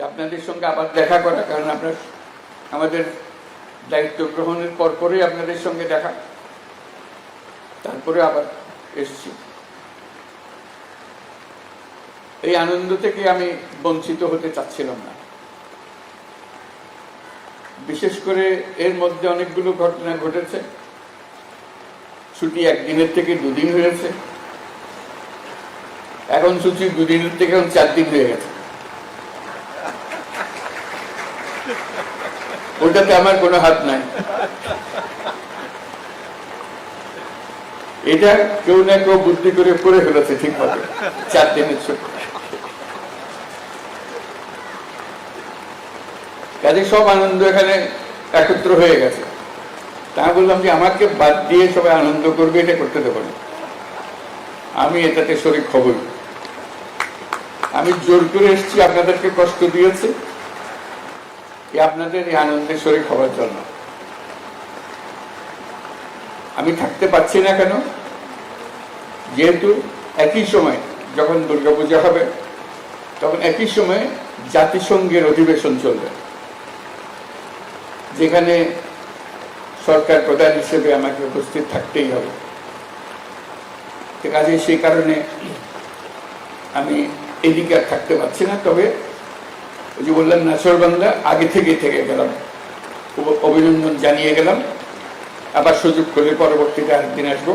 আপনাদের সঙ্গে আবার দেখা করা, কারণ আপনার আমাদের দায়িত্ব গ্রহণের পরপরই আপনাদের সঙ্গে দেখা, তারপরে আবার এসছি। এই আনন্দ থেকে আমি বঞ্চিত হতে চাচ্ছিলাম না। বিশেষ করে এর মধ্যে অনেকগুলো ঘটনা ঘটেছে। ছুটি একদিনের থেকে দুদিন হয়েছে, এখন ছুটি দুদিনের থেকে এখন 4 দিন হয়ে গেছে। ওটাতে আমার কোনো হাত নাই। এটা কেউ না কেউ বুদ্ধি করে করে ফেলেছে ঠিকভাবে, 4 দিনের ছুটি। কাজে সব আনন্দ এখানে একত্র হয়ে গেছে। তা বললাম যে আমাকে বাদ দিয়ে সবাই আনন্দ করবে, এটা করতে দেবো না, আমি এটাতে শরীক হবই। আমি জোর করে এসেছি, আপনাদেরকে কষ্ট দিয়েছি, আপনাদের এই আনন্দের শরীক হওয়ার জন্য। আমি থাকতে পারছি না কেন? যেহেতু একই সময় যখন দুর্গাপূজা হবে, তখন একই সময় জাতিসংঘের অধিবেশন চলবে, যেখানে সরকার প্রধান হিসেবে আমাকে উপস্থিত থাকতেই হবে। কাজে সেই কারণে আমি এদিকে আর থাকতে পারছি না। তবে ওই যে বললাম নাছোড়বান্দা, আগে থেকে গেলাম, অভিনন্দন জানিয়ে গেলাম। আবার সুযোগ করে পরবর্তীতে আরেকদিন আসবো।